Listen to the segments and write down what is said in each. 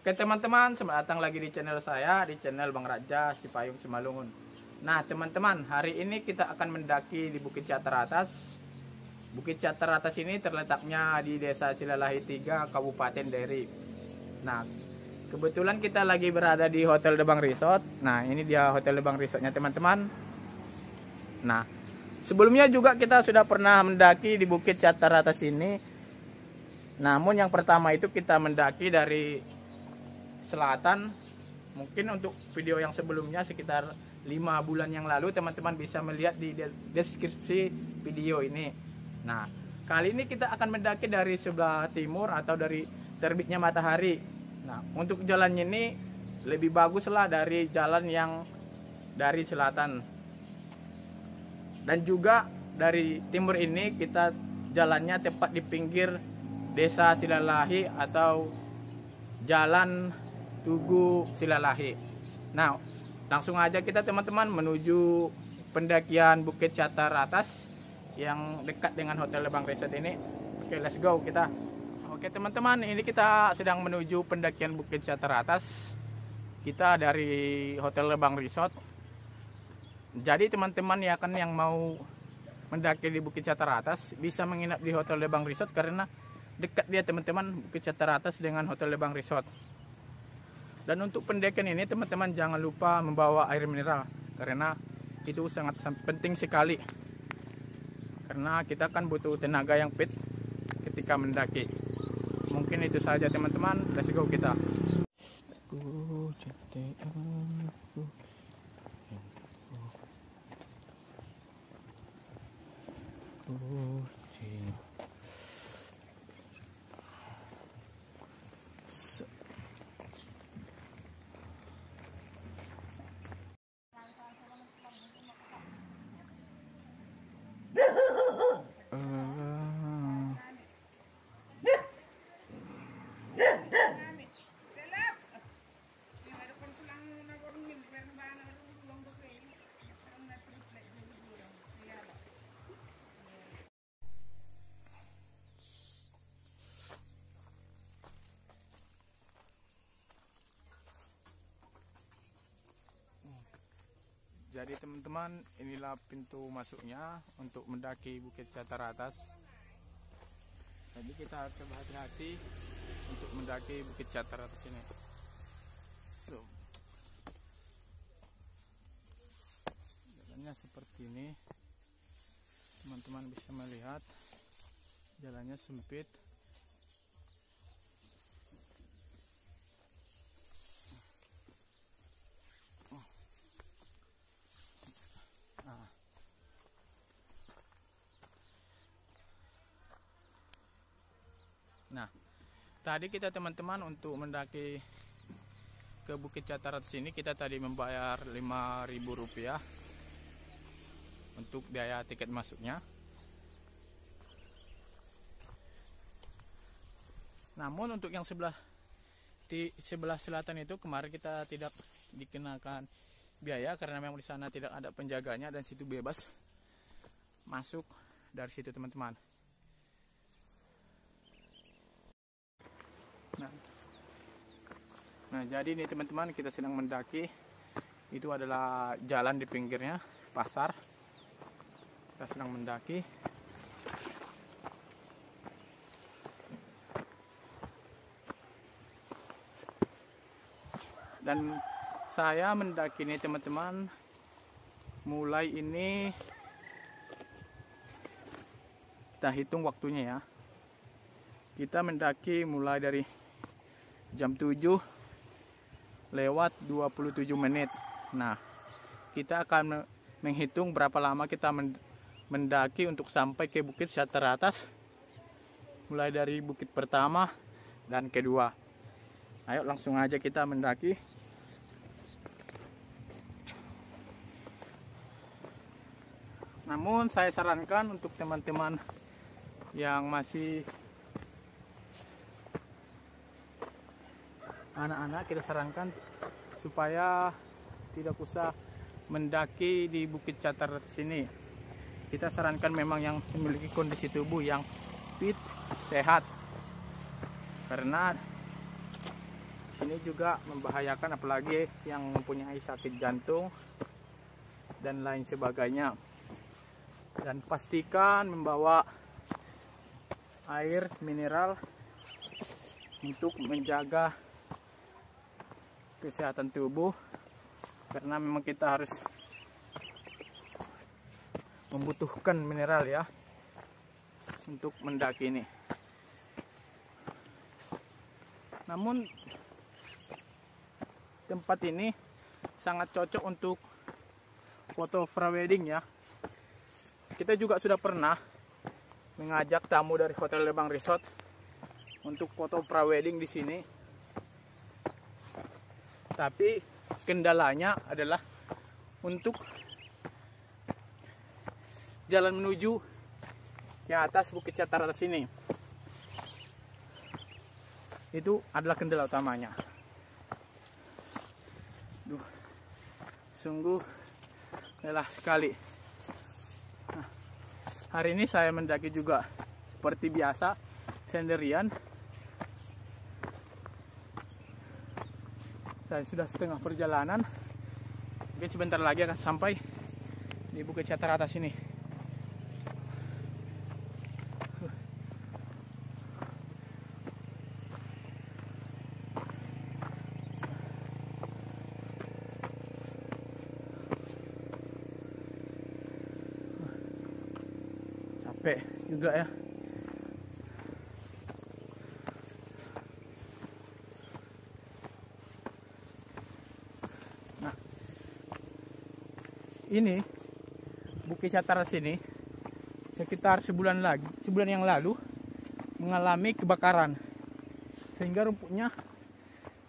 Oke teman-teman, selamat datang lagi di channel saya, di channel Bang Raja Cipayung Simalungun. Nah teman-teman, hari ini kita akan mendaki di Bukit Cater Atas. Bukit Cater Atas ini terletaknya di Desa Silalahi 3, Kabupaten Deri. Nah, kebetulan kita lagi berada di Hotel Debang Resort. Nah, ini dia Hotel Debang Resortnya teman-teman. Nah, sebelumnya juga kita sudah pernah mendaki di Bukit Cater Atas ini. Namun yang pertama itu kita mendaki dari selatan. Mungkin untuk video yang sebelumnya sekitar 5 bulan yang lalu teman-teman bisa melihat di deskripsi video ini. Nah, kali ini kita akan mendaki dari sebelah timur atau dari terbitnya matahari. Nah, untuk jalannya ini lebih baguslah dari jalan yang dari selatan. Dan juga dari timur ini kita jalannya tepat di pinggir Desa Silalahi atau Jalan Tugu Silalahi. Nah, langsung aja kita teman-teman menuju pendakian Bukit Cater Atas yang dekat dengan Hotel Debang Resort ini. Oke, let's go kita. Oke teman-teman, ini kita sedang menuju pendakian Bukit Cater Atas. Kita dari Hotel Debang Resort. Jadi teman-teman ya kan yang mau mendaki di Bukit Cater Atas bisa menginap di Hotel Debang Resort karena dekat dia teman-teman Bukit Cater Atas dengan Hotel Debang Resort. Dan untuk pendakian ini teman-teman jangan lupa membawa air mineral karena itu sangat penting sekali. Karena kita kan butuh tenaga yang fit ketika mendaki. Mungkin itu saja teman-teman. Let's go kita. Jadi teman-teman, inilah pintu masuknya untuk mendaki Bukit Cater Atas. Jadi kita harus berhati-hati untuk mendaki Bukit Cater Atas ini. Jalannya seperti ini. Teman-teman bisa melihat jalannya sempit. Nah, tadi kita teman-teman untuk mendaki ke Bukit Cater Atas ini kita tadi membayar Rp5.000 untuk biaya tiket masuknya. Namun untuk yang sebelah selatan itu kemarin kita tidak dikenakan biaya karena memang di sana tidak ada penjaganya dan situ bebas masuk dari situ teman-teman. Nah, jadi ini teman-teman kita sedang mendaki. Itu adalah jalan di pinggirnya, pasar. Kita sedang mendaki. Dan saya mendaki ini teman-teman, mulai ini kita hitung waktunya ya. Kita mendaki mulai dari jam 7 lewat 27 menit. Nah, kita akan menghitung berapa lama kita mendaki untuk sampai ke Bukit Cater Atas. Mulai dari bukit pertama dan kedua. Ayo langsung aja kita mendaki. Namun saya sarankan untuk teman-teman yang masih anak-anak, kita sarankan supaya tidak usah mendaki di Bukit Cater Atas ini. Kita sarankan memang yang memiliki kondisi tubuh yang fit, sehat. Karena Ini juga membahayakan, apalagi yang mempunyai sakit jantung dan lain sebagainya. Dan pastikan membawa air mineral untuk menjaga kesehatan tubuh, karena memang kita harus membutuhkan mineral ya untuk mendaki ini. Namun tempat ini sangat cocok untuk foto prewedding ya. Kita juga sudah pernah mengajak tamu dari Hotel Lebang Resort untuk foto prewedding di sini. Tapi kendalanya adalah untuk jalan menuju ke atas Bukit Catar Atas ini. Itu adalah kendala utamanya. Duh, sungguh lelah sekali. Nah, hari ini saya mendaki juga seperti biasa, sendirian. Saya sudah setengah perjalanan. Mungkin sebentar lagi akan sampai di Bukit Catar Atas ini. Capek juga ya. Nah, ini Bukit Catar Atas ini sekitar sebulan yang lalu mengalami kebakaran, sehingga rumputnya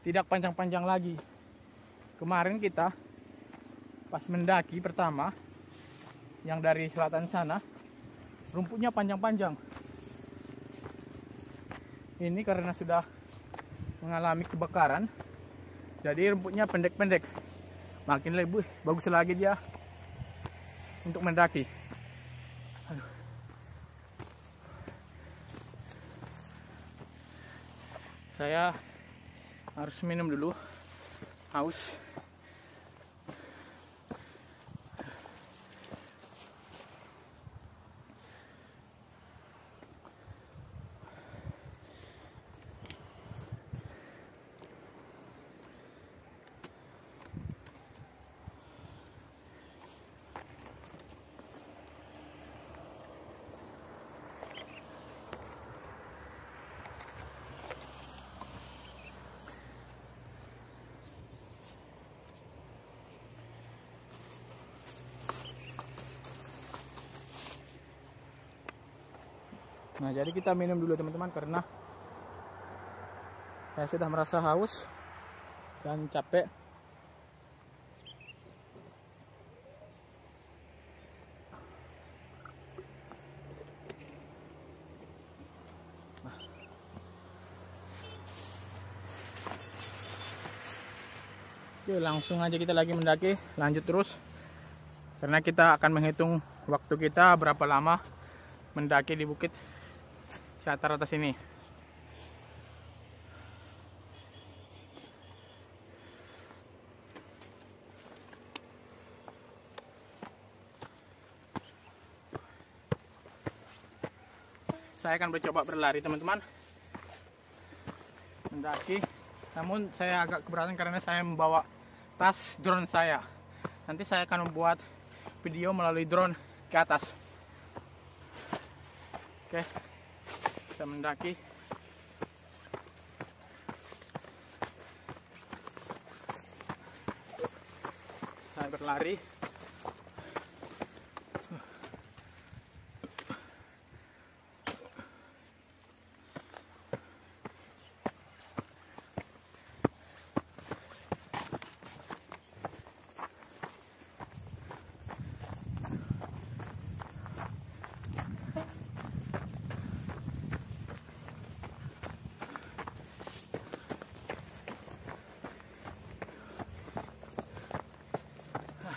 tidak panjang-panjang lagi. Kemarin kita pas mendaki pertama yang dari selatan sana, rumputnya panjang-panjang. Ini karena sudah mengalami kebakaran, jadi rumputnya pendek-pendek. Makin lebih bagus lagi dia untuk mendaki. Aduh. Saya harus minum dulu, haus. Nah, jadi kita minum dulu teman-teman, karena saya sudah merasa haus dan capek. Oke, langsung aja kita lagi mendaki, lanjut terus. Karena kita akan menghitung waktu kita berapa lama mendaki di Bukit Catar Atas ini. Saya akan mencoba berlari teman-teman, mendaki. Namun saya agak keberatan karena saya membawa tas drone saya. Nanti saya akan membuat video melalui drone ke atas. Oke, kita mendaki. Saya berlari.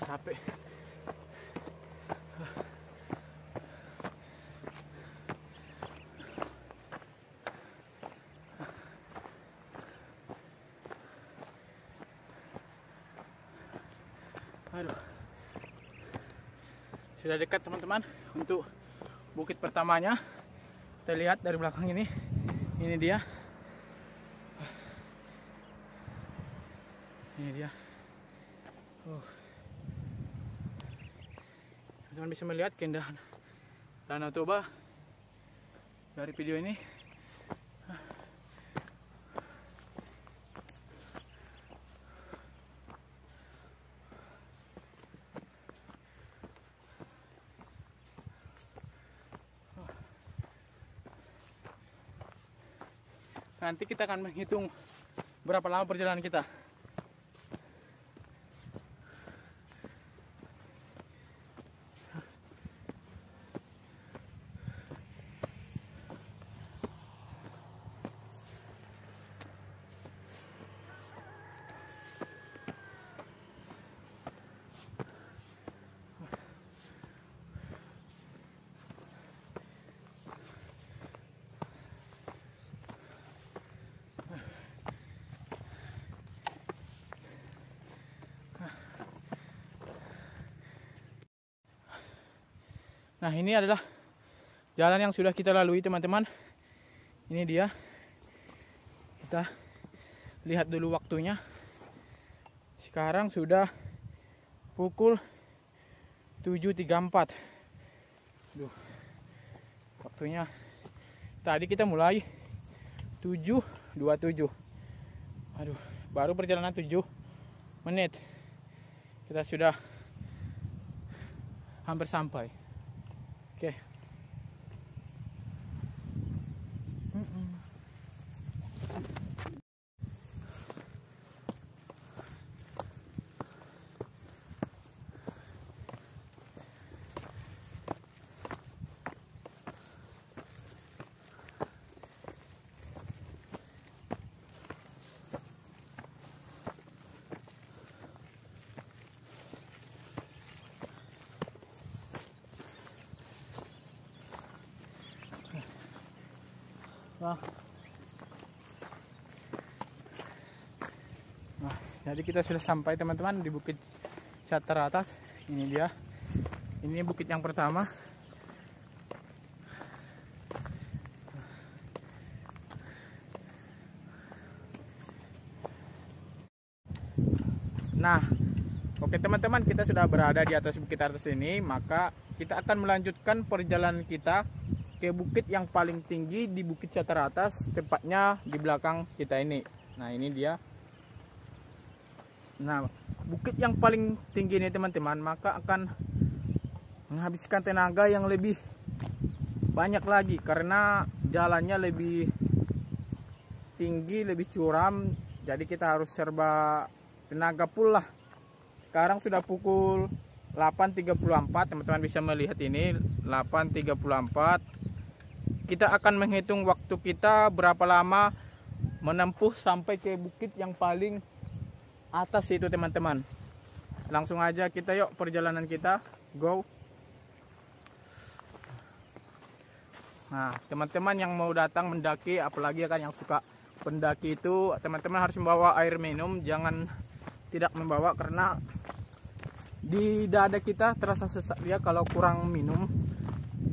Capek. Sudah dekat teman-teman untuk bukit pertamanya. Kita lihat dari belakang ini. Ini dia. Ini dia. Teman-teman bisa melihat keindahan Danau Toba dari video ini. Nanti kita akan menghitung berapa lama perjalanan kita. Nah, ini adalah jalan yang sudah kita lalui teman-teman. Ini dia. Kita lihat dulu waktunya. Sekarang sudah pukul 7.34. Waktunya tadi kita mulai 7.27. Baru perjalanan 7 menit. Kita sudah hampir sampai. Oke. Nah, jadi kita sudah sampai teman-teman di Bukit Cataratas. Ini dia. Ini bukit yang pertama. Nah, oke teman-teman, kita sudah berada di atas bukit atas ini, maka kita akan melanjutkan perjalanan kita ke bukit yang paling tinggi di Bukit Cataratas, tepatnya di belakang kita ini. Nah, ini dia. Nah, bukit yang paling tinggi ini teman-teman, maka akan menghabiskan tenaga yang lebih banyak lagi karena jalannya lebih tinggi, lebih curam. Jadi kita harus serba tenaga full lah. Sekarang sudah pukul 8.34, teman-teman bisa melihat ini 8.34. Kita akan menghitung waktu kita berapa lama menempuh sampai ke bukit yang paling atas itu teman-teman. Langsung aja kita yuk perjalanan kita, go. Nah, teman-teman yang mau datang mendaki, apalagi kan yang suka pendaki itu, teman-teman harus membawa air minum, jangan tidak membawa karena di dada kita terasa sesak dia kalau kurang minum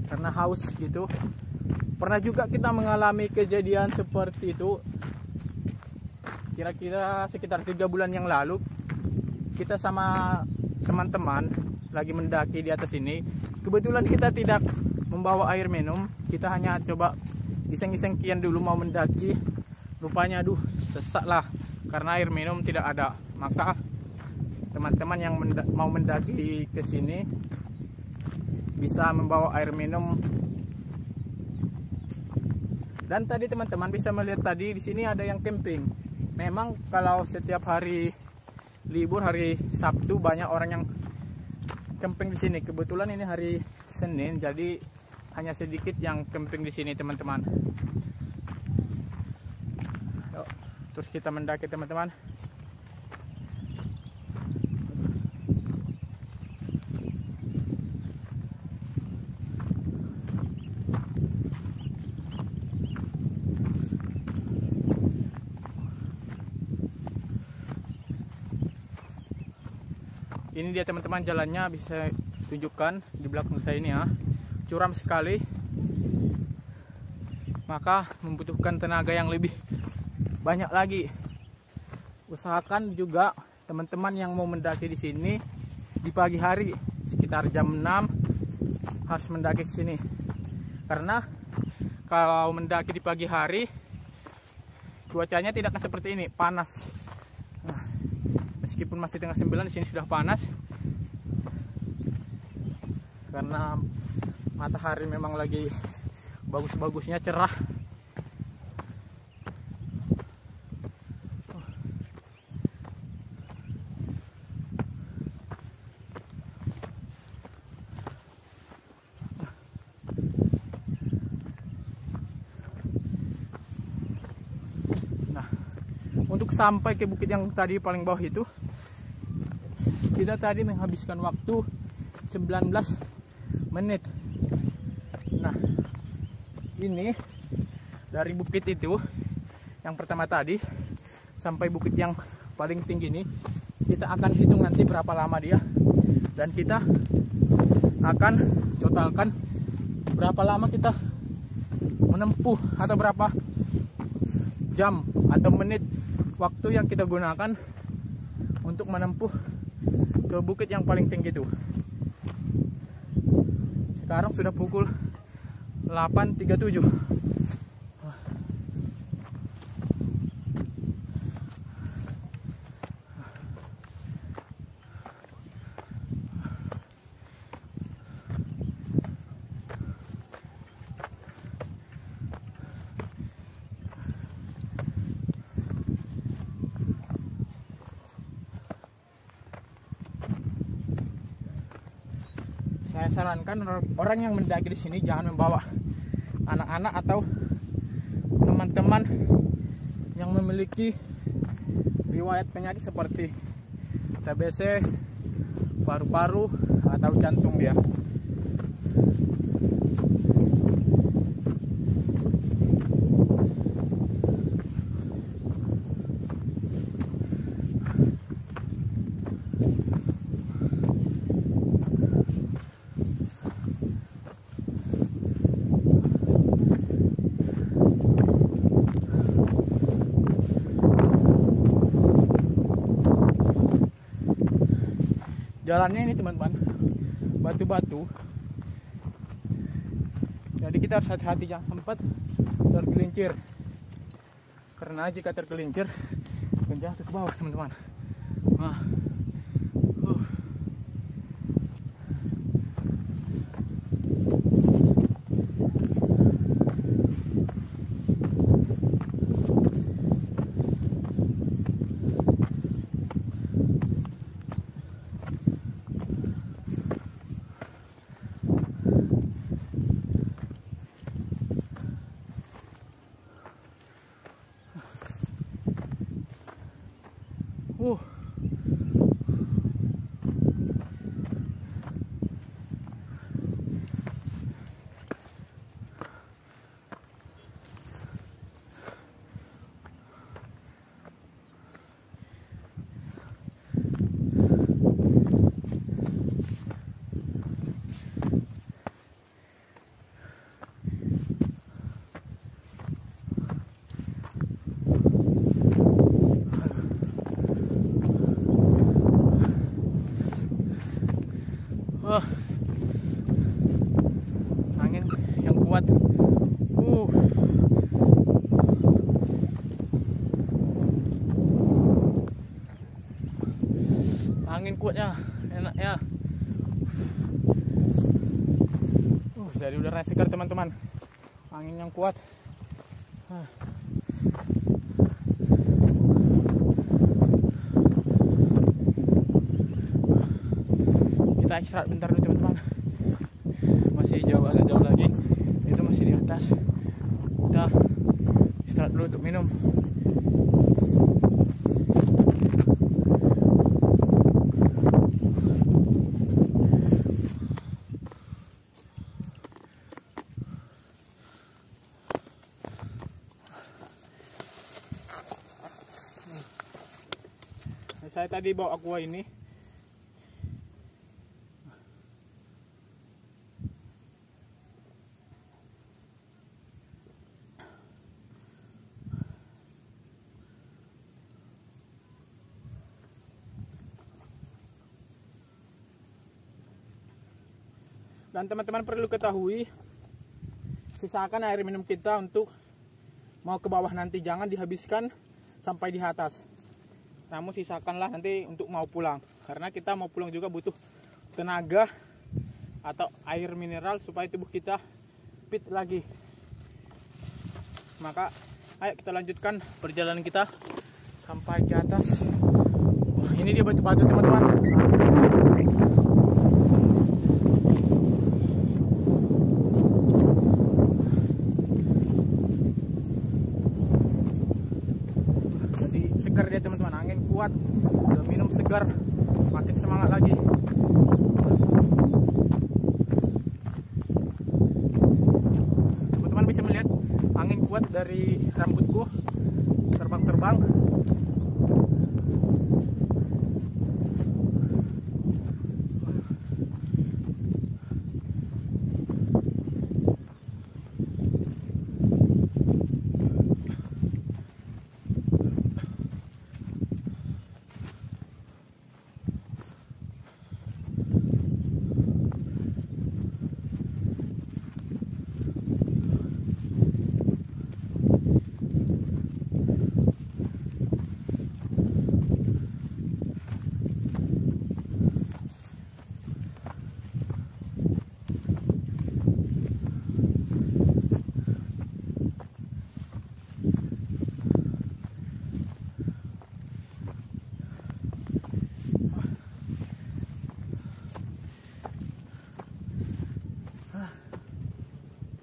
karena haus gitu. Pernah juga kita mengalami kejadian seperti itu. Kira-kira sekitar 3 bulan yang lalu, kita sama teman-teman lagi mendaki di atas ini. Kebetulan kita tidak membawa air minum, kita hanya coba iseng-iseng kian dulu mau mendaki. Rupanya aduh sesak lah karena air minum tidak ada. Maka teman-teman yang mau mendaki ke sini bisa membawa air minum. Dan tadi teman-teman bisa melihat tadi di sini ada yang camping. Memang kalau setiap hari libur, hari Sabtu, banyak orang yang camping di sini. Kebetulan ini hari Senin, jadi hanya sedikit yang camping di sini teman-teman. Terus kita mendaki teman-teman. Ini dia teman-teman jalannya, bisa tunjukkan di belakang saya ini ya, curam sekali, maka membutuhkan tenaga yang lebih banyak lagi. Usahakan juga teman-teman yang mau mendaki di sini di pagi hari sekitar jam 6 harus mendaki ke sini, karena kalau mendaki di pagi hari cuacanya tidak akan seperti ini, panas. Nah, meskipun masih tengah 9 di sini sudah panas karena matahari memang lagi bagus-bagusnya, cerah. Nah, untuk sampai ke bukit yang tadi paling bawah itu, kita tadi menghabiskan waktu 19 menit. Nah, ini dari bukit itu yang pertama tadi sampai bukit yang paling tinggi ini, kita akan hitung nanti berapa lama dia, dan kita akan totalkan berapa lama kita menempuh atau berapa jam atau menit waktu yang kita gunakan untuk menempuh ke bukit yang paling tinggi itu. Sekarang sudah pukul 8.37. Saya sarankan orang yang mendaki di sini jangan membawa anak-anak atau teman-teman yang memiliki riwayat penyakit seperti TBC, paru-paru atau jantung dia. Jalannya ini teman-teman, batu-batu, jadi kita harus hati-hati jangan sempat tergelincir, karena jika tergelincir akan jatuh ke bawah teman-teman. Nah, angin yang kuat. Angin kuatnya, enaknya. Dari udara segar teman-teman, angin yang kuat. Kita istirahat bentar dulu teman-teman, masih jauh, agak jauh lagi, itu masih di atas. Kita istirahat dulu untuk minum. Saya tadi bawa aqua ini Dan teman-teman perlu ketahui, sisakan air minum kita untuk mau ke bawah nanti, jangan dihabiskan sampai di atas. Namun sisakanlah nanti untuk mau pulang, karena kita mau pulang juga butuh tenaga atau air mineral supaya tubuh kita fit lagi. Maka ayo kita lanjutkan perjalanan kita sampai ke atas. Wah, ini dia batu-batu teman-teman. Jadi segar dia teman-teman, angin kuat, udah minum segar, makin semangat lagi. Teman-teman bisa melihat angin kuat dari rambutku terbang-terbang.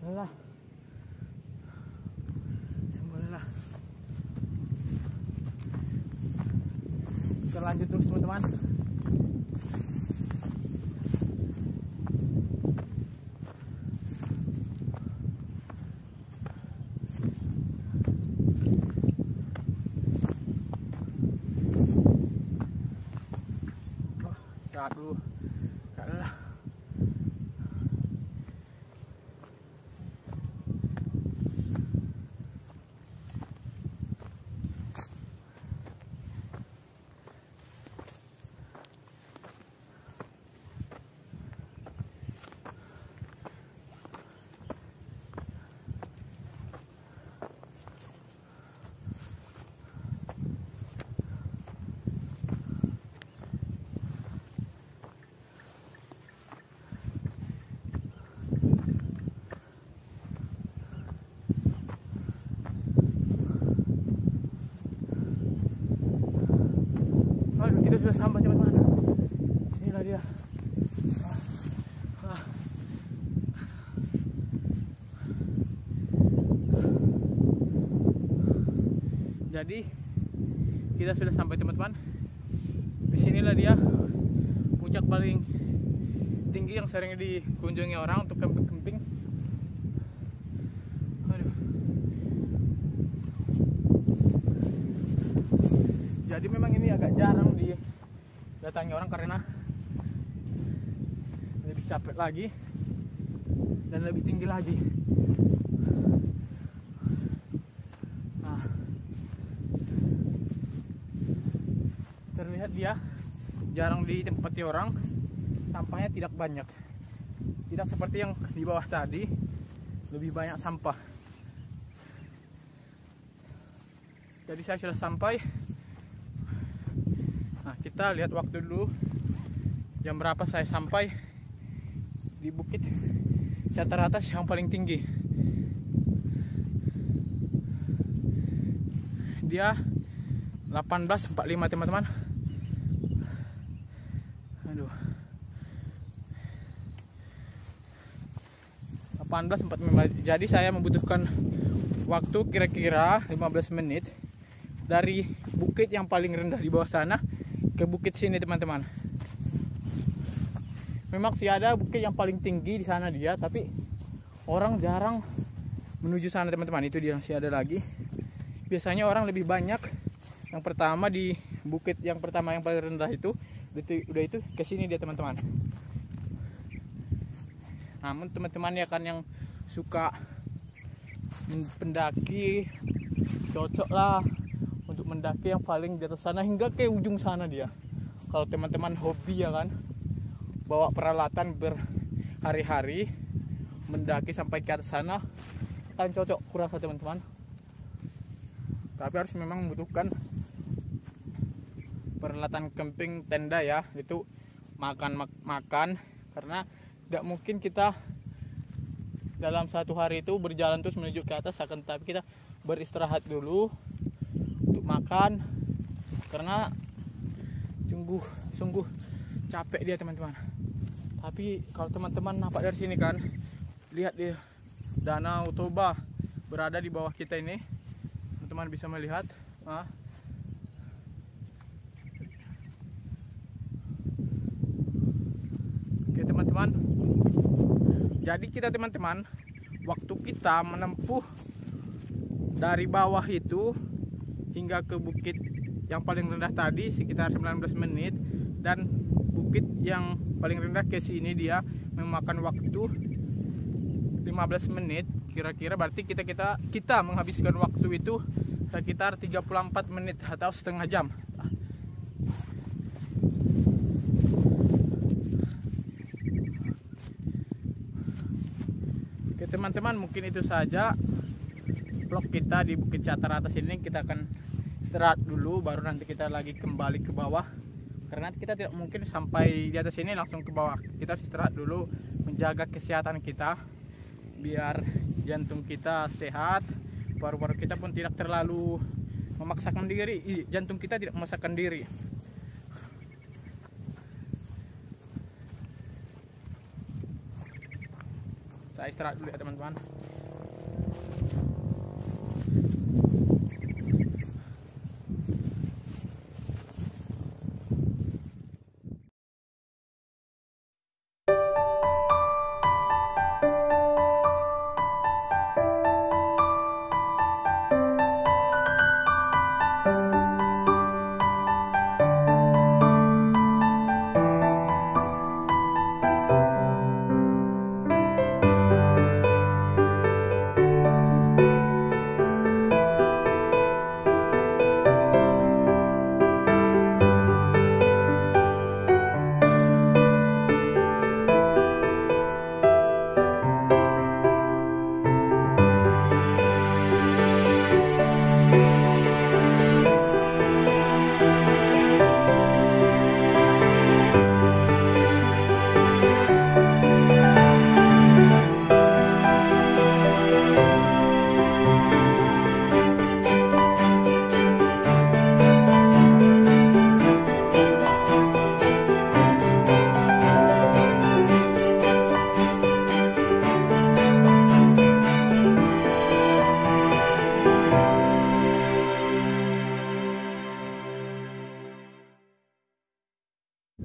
Sembuhlah. Kita lanjut terus teman-teman. Istirahat dulu. Karena kita sudah sampai teman-teman. Sinilah dia. Jadi kita sudah sampai teman-teman. Disinilah dia puncak paling tinggi yang sering dikunjungi orang untuk camping-camping. Jadi memang ini agak jarang didatangi orang karena lebih capek lagi dan lebih tinggi lagi. Nah, terlihat dia jarang ditempati orang, sampahnya tidak banyak. Tidak seperti yang di bawah tadi, lebih banyak sampah. Jadi saya sudah sampai. Nah, kita lihat waktu dulu jam berapa saya sampai di bukit Cataratas yang paling tinggi. Dia 18.45 teman-teman. Aduh. 18.45. Jadi saya membutuhkan waktu kira-kira 15 menit dari bukit yang paling rendah di bawah sana ke bukit sini teman-teman. Memang sih ada bukit yang paling tinggi di sana dia, tapi orang jarang menuju sana teman-teman. Itu dia masih ada lagi. Biasanya orang lebih banyak yang pertama di bukit yang pertama yang paling rendah itu, udah itu ke sini dia teman-teman. Namun teman-teman ya kan yang suka pendaki, cocok lah untuk mendaki yang paling di atas sana hingga ke ujung sana dia. Kalau teman-teman hobi ya kan, bawa peralatan hari-hari mendaki sampai ke atas sana kan cocok kurasa teman-teman. Tapi harus memang membutuhkan peralatan camping, tenda ya, itu makan karena tidak mungkin kita dalam satu hari itu berjalan terus menuju ke atas, akan tapi kita beristirahat dulu untuk makan karena sungguh capek dia teman-teman. Tapi kalau teman-teman nampak dari sini kan, lihat dia Danau Toba berada di bawah kita ini, teman-teman bisa melihat. Oke teman-teman, jadi kita teman-teman, waktu kita menempuh dari bawah itu hingga ke bukit yang paling rendah tadi sekitar 19 menit, dan bukit yang paling rendah ke sini dia memakan waktu 15 menit kira-kira. Berarti kita menghabiskan waktu itu sekitar 34 menit atau setengah jam. Oke teman-teman, mungkin itu saja vlog kita di Bukit Chatara atas ini. Kita akan istirahat dulu, baru nanti kita lagi kembali ke bawah, karena kita tidak mungkin sampai di atas ini langsung ke bawah. Kita harus istirahat dulu, menjaga kesehatan kita biar jantung kita sehat, paru-paru kita pun tidak terlalu memaksakan diri. Jantung kita tidak memaksakan diri. Saya istirahat dulu ya teman-teman.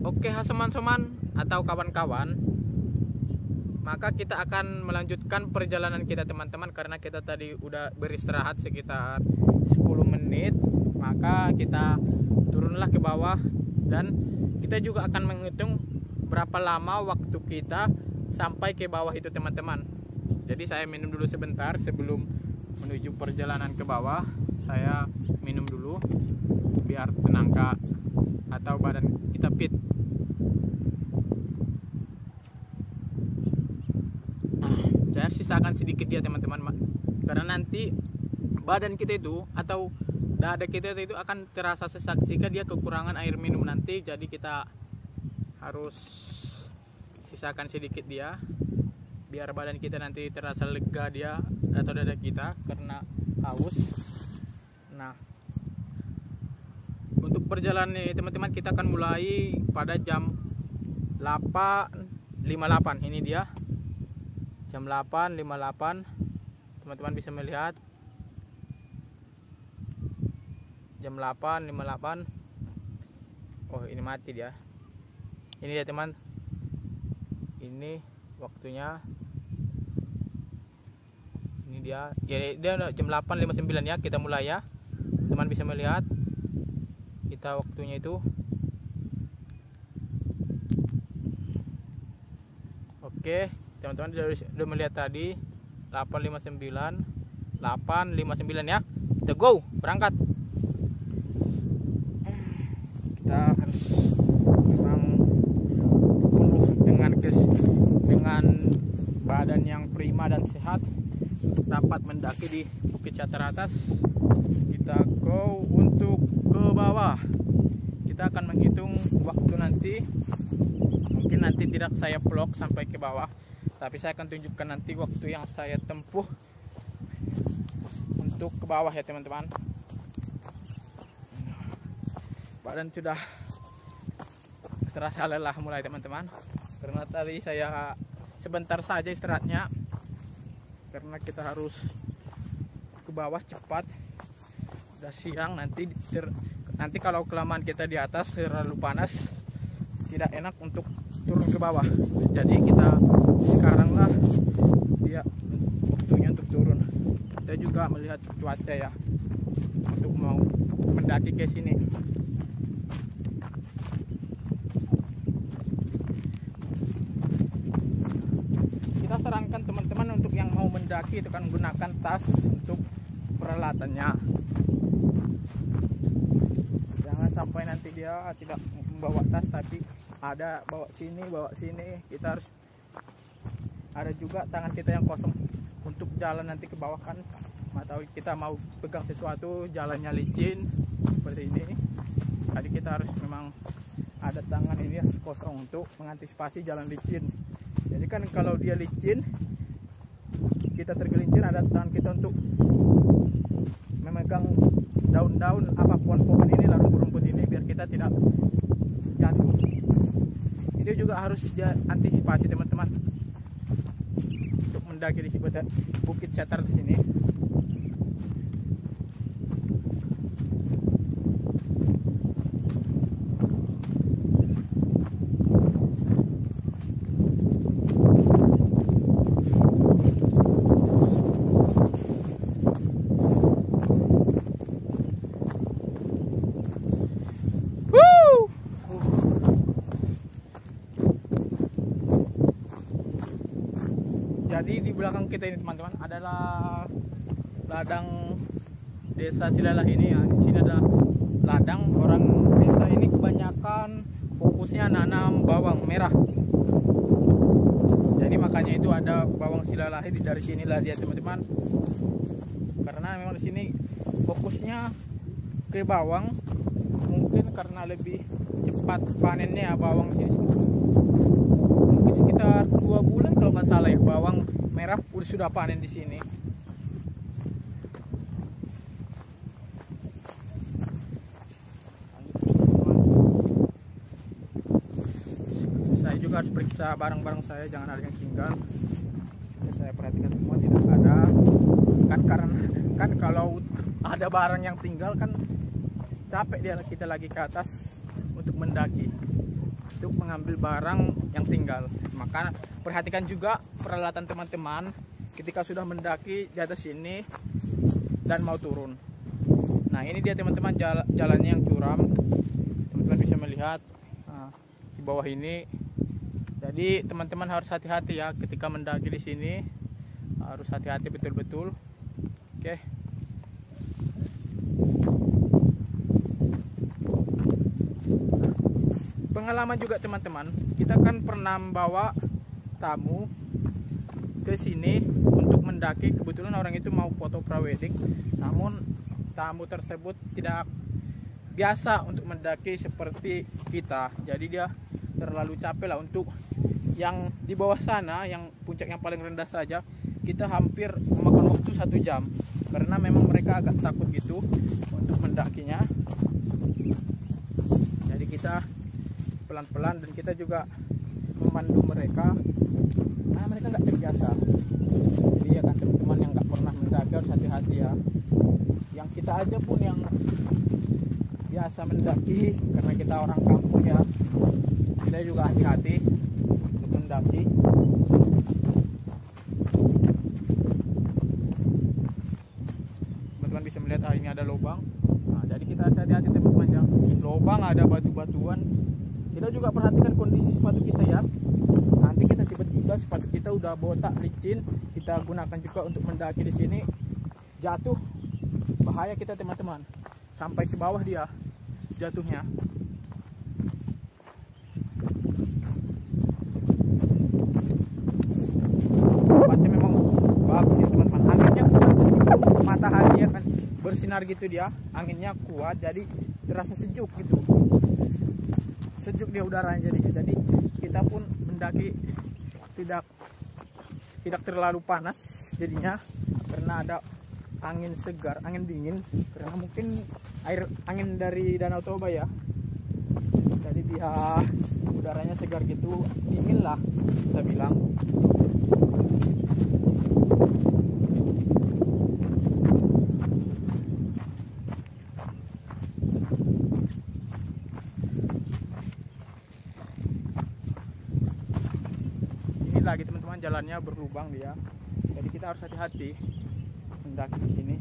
Oke soman-soman atau kawan-kawan, maka kita akan melanjutkan perjalanan kita teman-teman, karena kita tadi udah beristirahat sekitar 10 menit. Maka kita turunlah ke bawah, dan kita juga akan menghitung berapa lama waktu kita sampai ke bawah itu teman-teman. Jadi saya minum dulu sebentar sebelum menuju perjalanan ke bawah. Saya minum dulu biar tenaga atau badan kita fit. Saya sisakan sedikit dia teman-teman, karena nanti badan kita itu atau dada kita itu akan terasa sesak jika dia kekurangan air minum nanti. Jadi kita harus sisakan sedikit dia biar badan kita nanti terasa lega dia atau dada kita karena haus. Nah, untuk perjalanan ini teman-teman, kita akan mulai pada jam 8.58. Ini dia jam 8.58, teman-teman bisa melihat jam 8.58. Oh, ini mati dia. Ini dia teman, ini waktunya. Ini dia, jadi dia jam 8.59 ya. Kita mulai ya, teman bisa melihat kita waktunya itu. Oke teman-teman, sudah melihat tadi 8.59 ya. Kita go, berangkat. Kita harus memang penuh dengan prima dan sehat untuk dapat mendaki di Bukit Cataratas. Kita go untuk ke bawah. Kita akan menghitung waktu nanti. Mungkin nanti tidak saya vlog sampai ke bawah, tapi saya akan tunjukkan nanti waktu yang saya tempuh untuk ke bawah ya teman-teman. Badan sudah terasa lelah mulai teman-teman, karena tadi saya sebentar saja istirahatnya, karena kita harus ke bawah cepat. Udah siang, nanti kalau kelamaan kita di atas terlalu panas, tidak enak untuk turun ke bawah. Jadi kita sekarang lah dia waktunya untuk turun. Kita juga melihat cuaca ya, untuk mau mendaki ke sini. Kita sarankan teman-teman untuk yang mau mendaki itu kan gunakan tas untuk peralatannya. Jangan sampai nanti dia tidak membawa tas tapi ada bawa sini. Kita harus ada juga tangan kita yang kosong untuk jalan nanti ke bawah kan. Atau kita mau pegang sesuatu jalannya licin seperti ini. Jadi kita harus memang ada tangan ini kosong untuk mengantisipasi jalan licin. Jadi kan kalau dia licin, kita tergelincir, ada tangan kita untuk memegang daun-daun apa pohon-pohon ini, lalu rumput ini, biar kita tidak jatuh. Itu juga harus diantisipasi teman-teman untuk mendaki di Bukit Cataratas ini. Jadi di belakang kita ini teman-teman adalah ladang desa Cilalah ini ya. Di sini ada ladang. Orang desa ini kebanyakan fokusnya nanam bawang merah. Jadi makanya itu ada bawang Silalahi dari sinilah dia teman-teman. Karena memang di sini fokusnya ke bawang. Mungkin karena lebih cepat panennya bawang di sini. Mungkin sekitar 2 bulan kalau nggak salah ya, bawang merah sudah panen di sini. Saya juga harus periksa barang-barang saya, jangan ada yang tinggal. Saya perhatikan semua tidak ada. Kan kalau ada barang yang tinggal kan capek dia kita lagi ke atas untuk mendaki, untuk mengambil barang yang tinggal. Maka perhatikan juga peralatan teman-teman ketika sudah mendaki di atas ini dan mau turun. Nah ini dia teman-teman jalannya yang curam. Teman-teman bisa melihat di bawah ini. Jadi teman-teman harus hati-hati ya ketika mendaki di sini, harus hati-hati betul-betul. Oke. Pengalaman juga teman-teman, kita kan pernah membawa tamu ke sini untuk mendaki. Kebetulan orang itu mau foto prawedding, namun tamu tersebut tidak biasa untuk mendaki seperti kita. Jadi dia terlalu capek lah. Untuk yang di bawah sana, yang puncak yang paling rendah saja, kita hampir memakan waktu 1 jam, karena memang mereka agak takut gitu untuk mendakinya. Jadi kita pelan-pelan dan kita juga memandu mereka. Nah mereka nggak terbiasa. Jadi ya kan teman-teman yang nggak pernah mendaki harus hati-hati ya. Yang kita aja pun yang biasa mendaki, karena kita orang kampung ya, kita juga hati-hati untuk mendaki. Teman-teman bisa melihat ini ada lubang. Nah, jadi kita hati-hati teman-teman ya. Lubang, ada batu-batuan. Kita juga perhatikan kondisi sepatu kita ya. Nanti kita tiba-tiba sepatu kita udah botak licin, kita gunakan juga untuk mendaki di sini, jatuh, bahaya kita teman-teman. Sampai ke bawah dia jatuhnya. Tempatnya memang bersinar gitu, dia anginnya kuat jadi terasa sejuk gitu, sejuk dia udaranya jadinya. Jadi kita pun mendaki tidak terlalu panas jadinya, karena ada angin segar, angin dingin, karena mungkin angin dari Danau Toba ya, jadi dia udaranya segar gitu, dingin lah kita bilang. Ini lagi teman-teman, jalannya berlubang dia, jadi kita harus hati-hati mendaki di sini.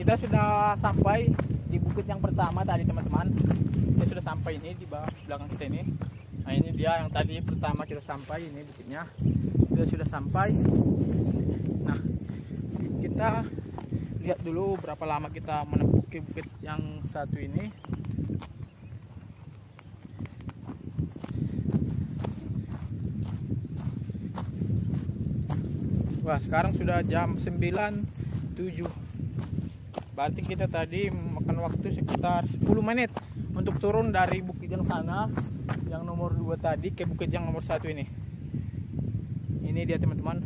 Kita sudah sampai di bukit yang pertama tadi teman-teman. Kita sudah sampai ini di belakang kita ini. Nah ini dia yang tadi pertama kita sampai, ini bukitnya. Kita sudah sampai. Nah kita lihat dulu berapa lama kita menempuh bukit yang satu ini. Wah sekarang sudah jam 9.07. Berarti kita tadi makan waktu sekitar 10 menit untuk turun dari bukit yang sana, yang nomor 2 tadi, ke bukit yang nomor 1 ini. Ini dia teman-teman,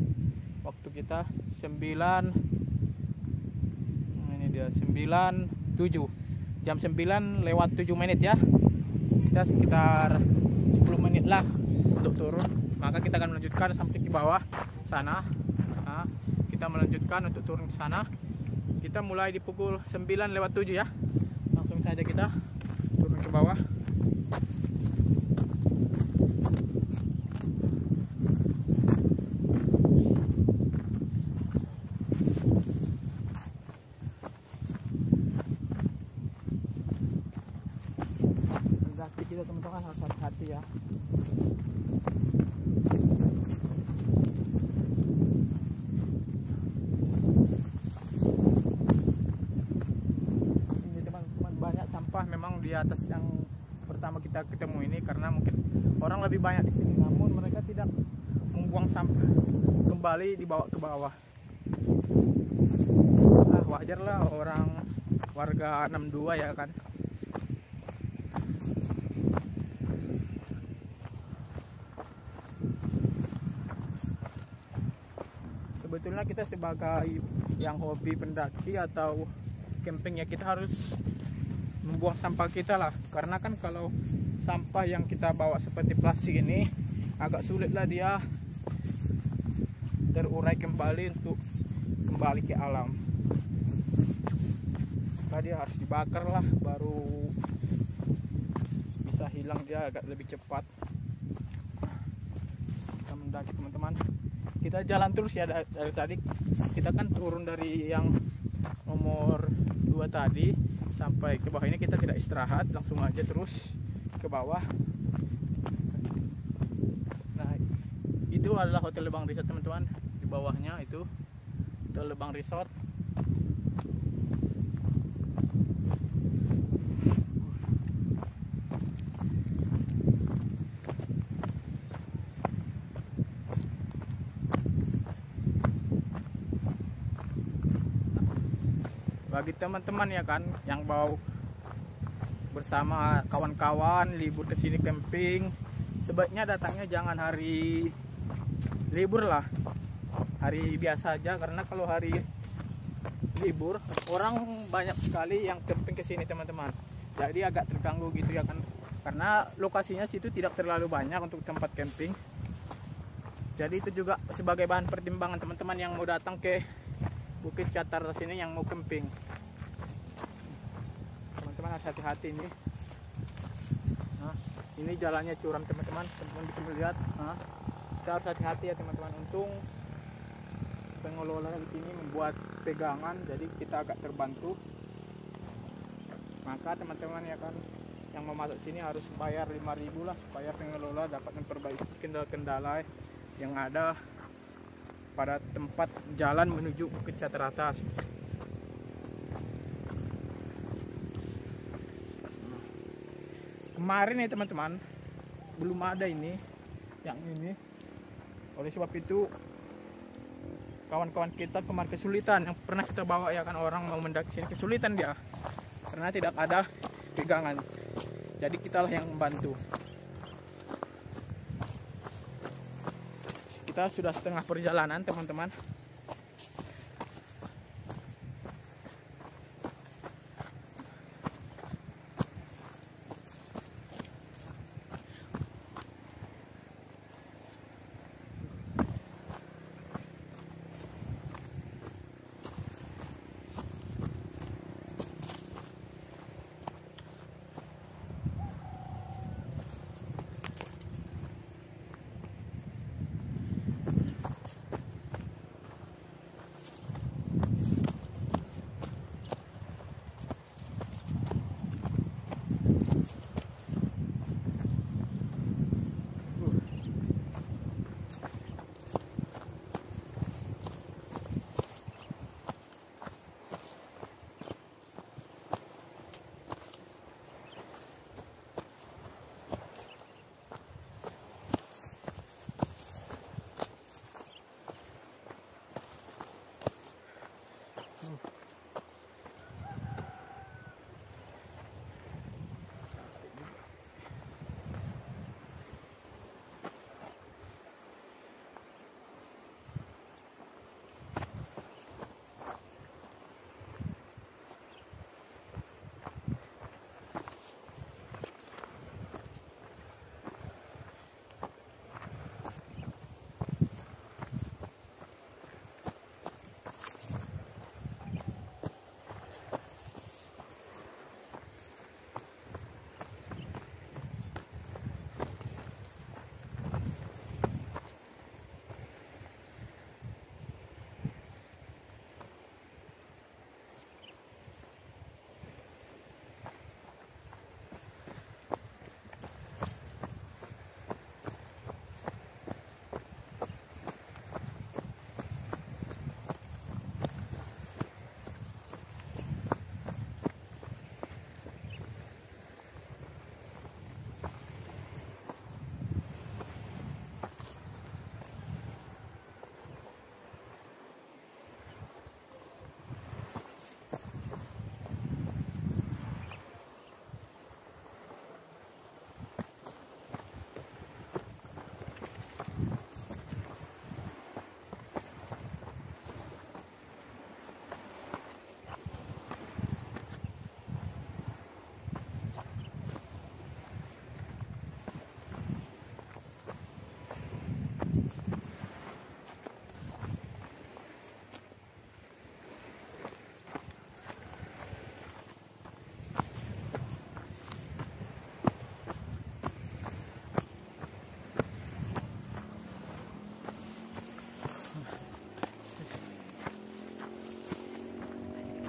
waktu kita 9.07, jam 9:07 ya. Kita sekitar 10 menit lah untuk turun, maka kita akan melanjutkan sampai ke bawah sana. Nah, kita melanjutkan untuk turun ke sana. Kita mulai di pukul 9:07 ya. Langsung saja kita turun ke bawah. Mendaki kita teman-teman harus hati-hati ya. Memang di atas yang pertama kita ketemu ini, karena mungkin orang lebih banyak di sini, namun mereka tidak membuang sampah, kembali dibawa ke bawah. Nah, wajar lah orang warga 62 ya kan. Sebetulnya kita sebagai yang hobi pendaki atau camping ya, kita harus membuang sampah kita lah, karena kan kalau sampah yang kita bawa seperti plastik ini agak sulit lah dia terurai kembali untuk kembali ke alam. Maka dia harus dibakar lah, baru bisa hilang dia agak lebih cepat. Kita mendaki teman-teman, kita jalan terus ya dari tadi. Kita kan turun dari yang nomor 2 tadi sampai ke bawah ini, kita tidak istirahat, langsung aja terus ke bawah. Nah itu adalah Hotel Lebang Resort teman-teman, di bawahnya itu Hotel Lebang Resort. bagi teman-teman ya kan yang mau bersama kawan-kawan libur ke sini camping, sebaiknya datangnya jangan hari libur lah, hari biasa aja, karena kalau hari libur orang banyak sekali yang camping ke sini teman-teman, jadi agak terganggu gitu ya kan, karena lokasinya situ tidak terlalu banyak untuk tempat camping. Jadi itu juga sebagai bahan pertimbangan teman-teman yang mau datang ke Bukit Cataratas ini yang mau camping. Teman-teman harus hati-hati ini. Nah, ini jalannya curam teman-teman, teman-teman bisa melihat. Nah, kita harus hati-hati ya teman-teman. Untung pengelola di sini membuat pegangan, jadi kita agak terbantu. Maka teman-teman ya kan yang mau masuk sini harus bayar 5.000 lah supaya pengelola dapat memperbaiki kendala-kendala yang ada pada tempat jalan menuju Bukit Cataratas. Kemarin nih teman-teman belum ada ini, yang ini. Oleh sebab itu kawan-kawan kita kemarin kesulitan, yang pernah kita bawa ya kan, orang mau mendaki sini kesulitan dia karena tidak ada pegangan. Jadi kitalah yang membantu. Kita sudah setengah perjalanan teman-teman.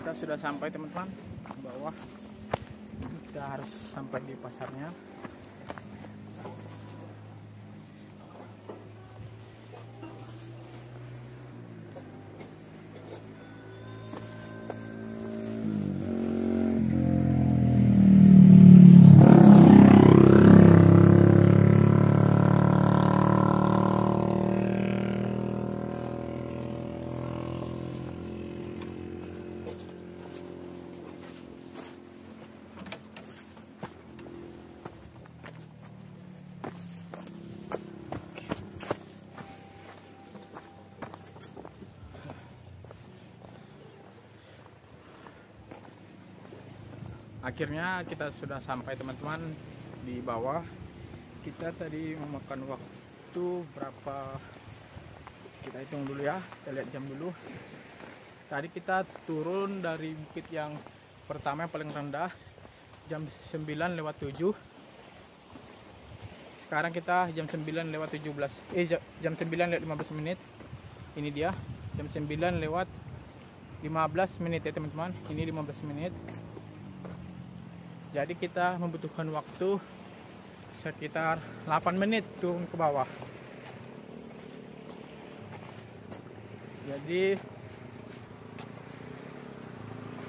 Kita sudah sampai teman-teman ke bawah. Kita harus sampai di pasarnya. Akhirnya kita sudah sampai teman-teman di bawah. Kita tadi memakan waktu berapa, kita hitung dulu ya, kita lihat jam dulu. Tadi kita turun dari bukit yang pertama yang paling rendah jam 9:07. Sekarang kita jam 9:17, jam 9:15 menit. Ini dia jam 9:15 menit ya teman-teman. Ini 15 menit. Jadi kita membutuhkan waktu sekitar 8 menit turun ke bawah. Jadi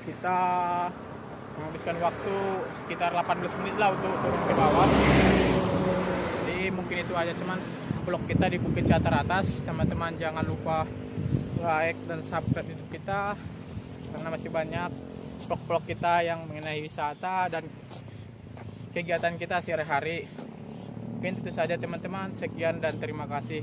kita menghabiskan waktu sekitar 18 menit lah untuk turun ke bawah. Jadi mungkin itu aja teman vlog kita di Bukit Catar Atas. Teman-teman jangan lupa like dan subscribe YouTube kita, karena masih banyak vlog-vlog kita yang mengenai wisata dan kegiatan kita sehari-hari. Mungkin itu saja teman-teman, sekian dan terima kasih.